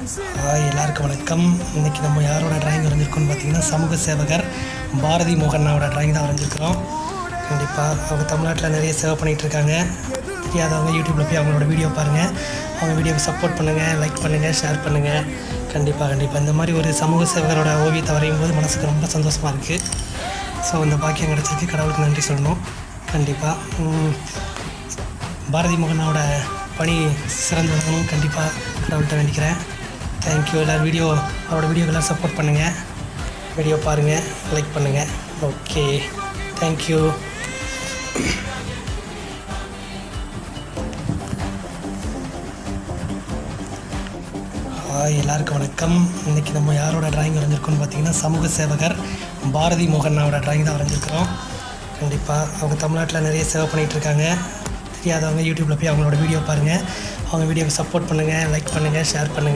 எல்லாருக்கும் வணக்கம். இன்றைக்கி நம்ம யாரோட ட்ராயிங் வரைஞ்சிருக்கோம்னு பார்த்தீங்கன்னா, சமூக சேவகர் பாரதி மோகனாவோட ட்ராயிங் தான் வரைஞ்சிருக்கிறோம். கண்டிப்பாக அவங்க தமிழ்நாட்டில் நிறைய சேவை பண்ணிகிட்ருக்காங்க. தெரியாதவங்க யூடியூப்பில் போய் அவங்களோட வீடியோ பாருங்கள். அவங்க வீடியோவுக்கு சப்போர்ட் பண்ணுங்கள், லைக் பண்ணுங்கள், ஷேர் பண்ணுங்கள். கண்டிப்பாக இந்த மாதிரி ஒரு சமூக சேவகரோட ஓவியத்தை வரையும் போது மனசுக்கு ரொம்ப சந்தோஷமாக இருக்குது. ஸோ இந்த பாக்கியம் கிடச்சிருக்கு, கடவுளுக்கு நன்றி சொல்லணும். கண்டிப்பாக பாரதி மோகனாவோட பணி சிறந்து வரணும். கண்டிப்பாக கடவுள்கிட்ட வேண்டிக்கிறேன். தேங்க்யூ. எல்லோரும் அவரோட வீடியோக்கெல்லாம் சப்போர்ட் பண்ணுங்கள், வீடியோ பாருங்கள், லைக் பண்ணுங்கள். Okay, thank you. எல்லாருக்கும் வணக்கம். இன்றைக்கி நம்ம யாரோட ட்ராயிங் வரைஞ்சிருக்கோம்னு பார்த்தீங்கன்னா, சமூக சேவகர் பாரதி மோகனாவோட ட்ராயிங் தான் வரைஞ்சிருக்கிறோம். கண்டிப்பாக அவங்க தமிழ்நாட்டில் நிறைய சேவை பண்ணிகிட்ருக்காங்க. தெரியாதவங்க யூடியூப்பில் போய் அவங்களோட வீடியோ பாருங்கள். அவங்க வீடியோவுக்கு சப்போர்ட் பண்ணுங்கள், லைக் பண்ணுங்கள், ஷேர் பண்ணுங்கள்.